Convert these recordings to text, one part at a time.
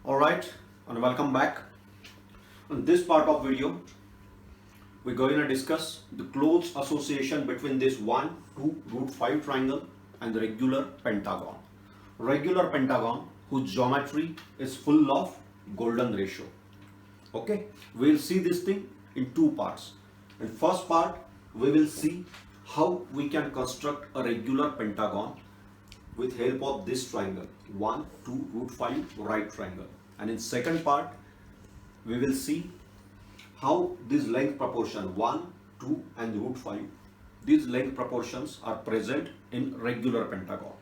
Alright, and welcome back. In this part of video, we're going to discuss the close association between this 1, 2, root 5 triangle and the regular pentagon. Regular pentagon whose geometry is full of golden ratio. Okay, we'll see this thing in two parts. In first part, we will see how we can construct a regular pentagon with help of this triangle 1, 2, root 5 right triangle. And in second part, we will see how this length proportion 1, 2 and root 5, these length proportions are present in regular pentagon.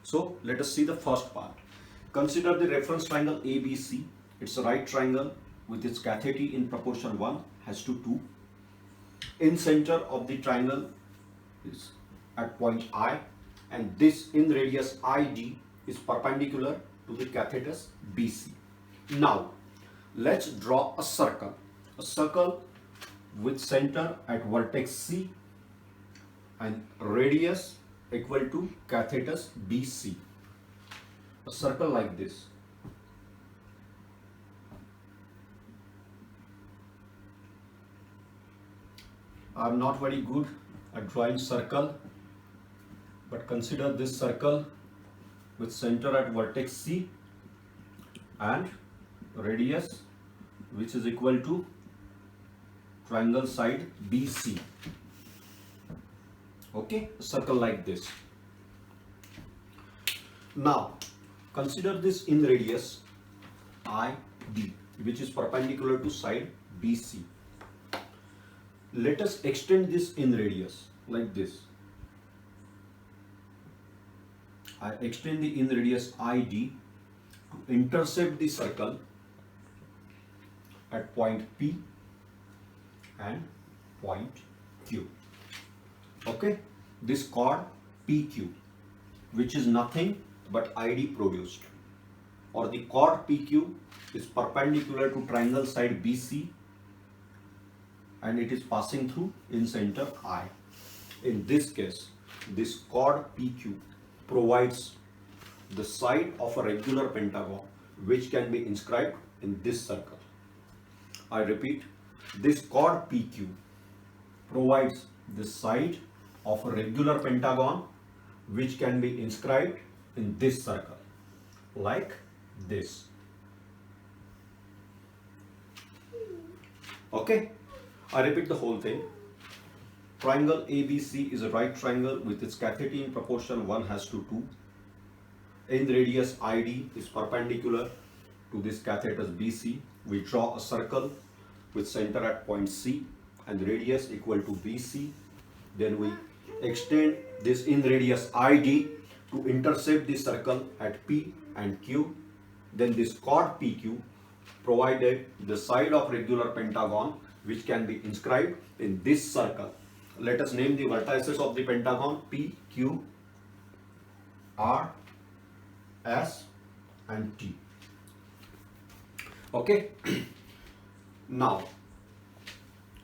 So let us see the first part. Consider the reference triangle ABC. It's a right triangle with its catheti in proportion 1 has to 2. In center of the triangle is at point I, and this in radius ID is perpendicular to the cathetus BC. Now let's draw a circle with center at vertex C and radius equal to cathetus BC. A circle like this. I'm not very good at drawing circle, but consider this circle with center at vertex C and radius which is equal to triangle side BC. Okay, a circle like this. Now consider this in radius ID which is perpendicular to side BC. Let us extend this in radius like this. I extend the in radius ID to intercept the circle at point P and point Q. Okay, this chord PQ, which is nothing but ID produced, or the chord PQ is perpendicular to triangle side BC and it is passing through in center I. In this case, this chord PQ provides the side of a regular pentagon which can be inscribed in this circle. I repeat, this chord PQ provides the side of a regular pentagon which can be inscribed in this circle like this. Okay, I repeat the whole thing. Triangle ABC is a right triangle with its catheti in proportion 1 has to 2. In radius ID is perpendicular to this cathetus BC. We draw a circle with center at point C and radius equal to BC. Then we extend this in radius ID to intercept the circle at P and Q. Then this chord PQ provided the side of regular pentagon which can be inscribed in this circle. Let us name the vertices of the pentagon P, Q, R, S and T. Okay. Now,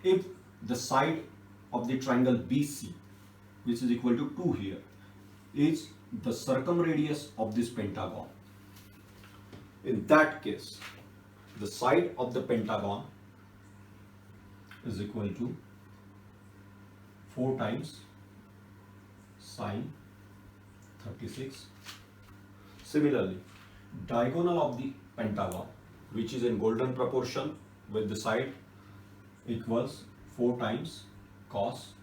if the side of the triangle BC, which is equal to 2 here, is the circumradius of this pentagon, in that case, the side of the pentagon is equal to 4 times sine 36. Similarly, diagonal of the pentagon, which is in golden proportion with the side, equals 4 times cos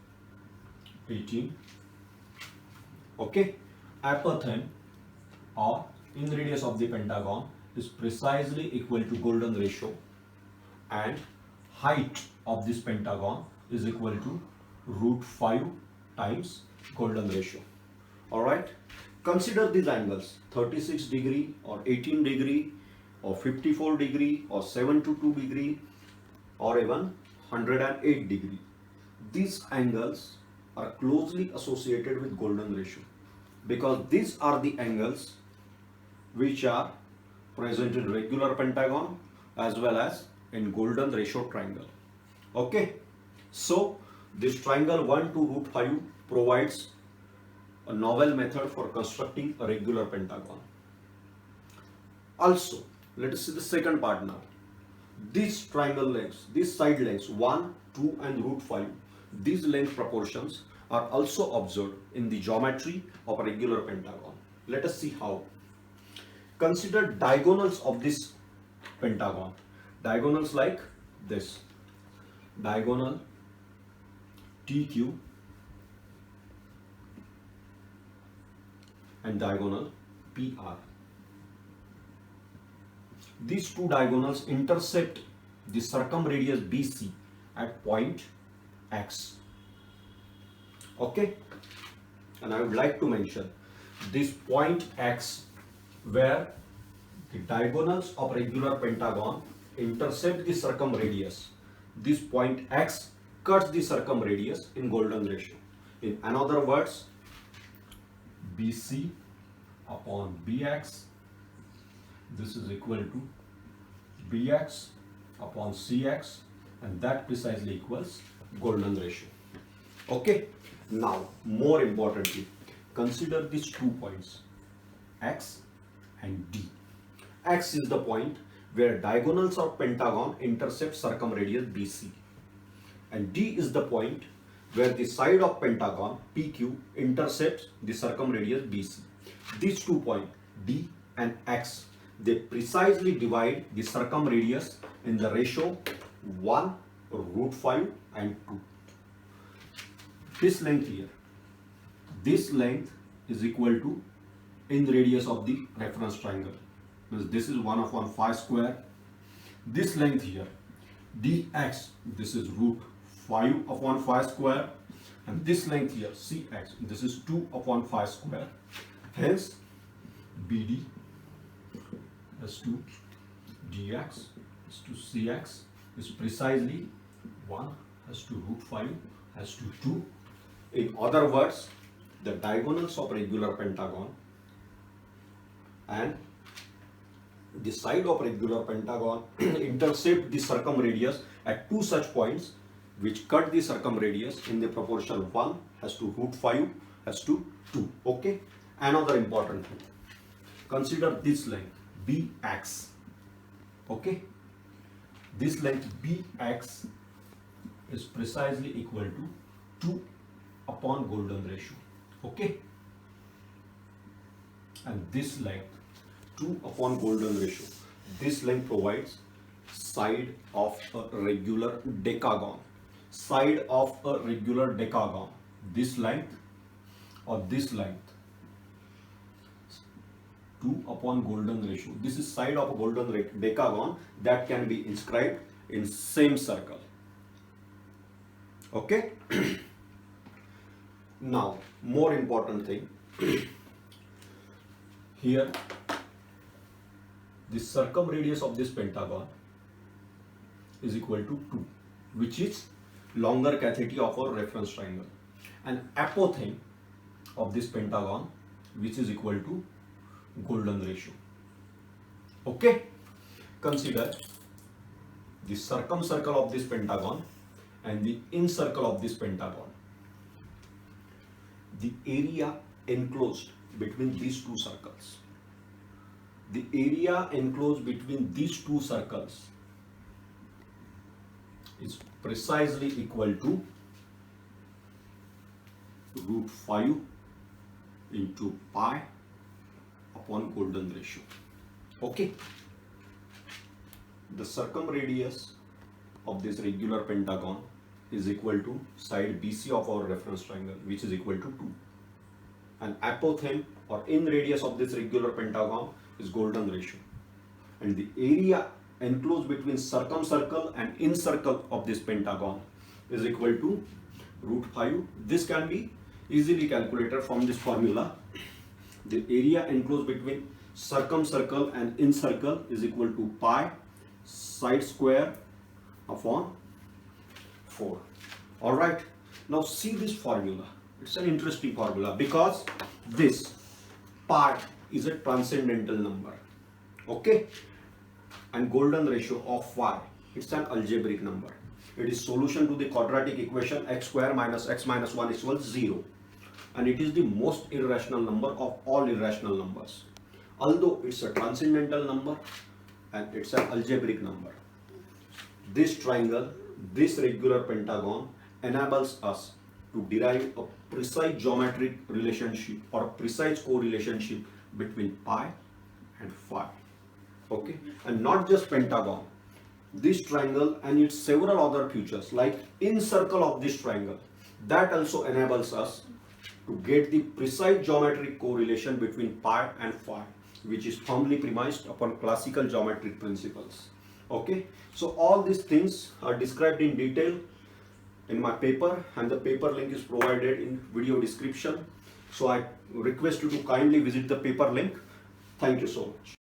18. Okay, apothem or in radius of the pentagon is precisely equal to golden ratio, and height of this pentagon is equal to root 5 times golden ratio. Alright, consider these angles 36 degree or 18 degree or 54 degree or 72 degree or even 108 degree. These angles are closely associated with golden ratio because these are the angles which are present in regular pentagon as well as in golden ratio triangle. Okay, so this triangle 1 to root 5 provides a novel method for constructing a regular pentagon. Also, Let us see the second part now. These triangle lengths, these side lengths 1, 2 and root 5, these length proportions are also observed in the geometry of a regular pentagon. Let us see how. Consider diagonals of this pentagon. Diagonals like this. Diagonal TQ and diagonal PR. These two diagonals intercept the circumradius BC at point X. Okay? And I would like to mention this point X where the diagonals of regular pentagon intercept the circumradius. This point X cuts the circumradius in golden ratio. In other words, BC upon BX, this is equal to BX upon CX, and that precisely equals golden ratio. Okay, now more importantly, consider these 2 points, X and D. X is the point where diagonals of pentagon intercept circumradius BC, and D is the point where the side of pentagon PQ intercepts the circumradius BC. These 2 points, D and X, they precisely divide the circumradius in the ratio 1 root 5 and 2. This length here, this length is equal to in radius of the reference triangle. This is 1 upon 5 square. This length here, dx, this is root 5 upon 5 square. And this length here, cx, this is 2 upon 5 square. Hence, BD is to dx is to cx is precisely 1 as to root 5 as to 2. In other words, the diagonals of regular pentagon and the side of regular pentagon intercept the circumradius at 2 such points which cut the circumradius in the proportion 1 as to root 5 as to 2. Okay. Another important thing. Consider this length BX. Okay. This length BX is precisely equal to 2 upon golden ratio. Okay. And this length 2 upon golden ratio. This length provides side of a regular decagon. Side of a regular decagon. This length or this length 2 upon golden ratio. This is side of a golden decagon that can be inscribed in same circle. Okay. Now, more important thing. Here, the circumradius of this pentagon is equal to 2, which is longer catheti of our reference triangle, and apothem of this pentagon, which is equal to golden ratio. Okay. Consider the circumcircle of this pentagon and the incircle of this pentagon. The area enclosed between these two circles. The area enclosed between these two circles is precisely equal to root 5 into pi upon golden ratio. Okay. The circumradius of this regular pentagon is equal to side BC of our reference triangle, which is equal to 2. And apothem or in radius of this regular pentagon is golden ratio. And the area enclosed between circumcircle and incircle of this pentagon is equal to root 5. This can be easily calculated from this formula. The area enclosed between circumcircle and incircle is equal to pi side square upon 4. Alright, now see this formula. It's an interesting formula because this pi is a transcendental number. Okay, and golden ratio of phi, it's an algebraic number. It is solution to the quadratic equation x square minus x minus 1 equals 0. And it is the most irrational number of all irrational numbers. Although it's a transcendental number and it's an algebraic number. This triangle, this regular pentagon enables us to derive a precise geometric relationship or a precise correlationship between pi and phi. Okay, and not just pentagon, this triangle and its several other features like in circle of this triangle, that also enables us to get the precise geometric correlation between pi and phi, which is firmly premised upon classical geometric principles. Okay, so all these things are described in detail in my paper, and the paper link is provided in video description. So I request you to kindly visit the paper link. Thank you so much.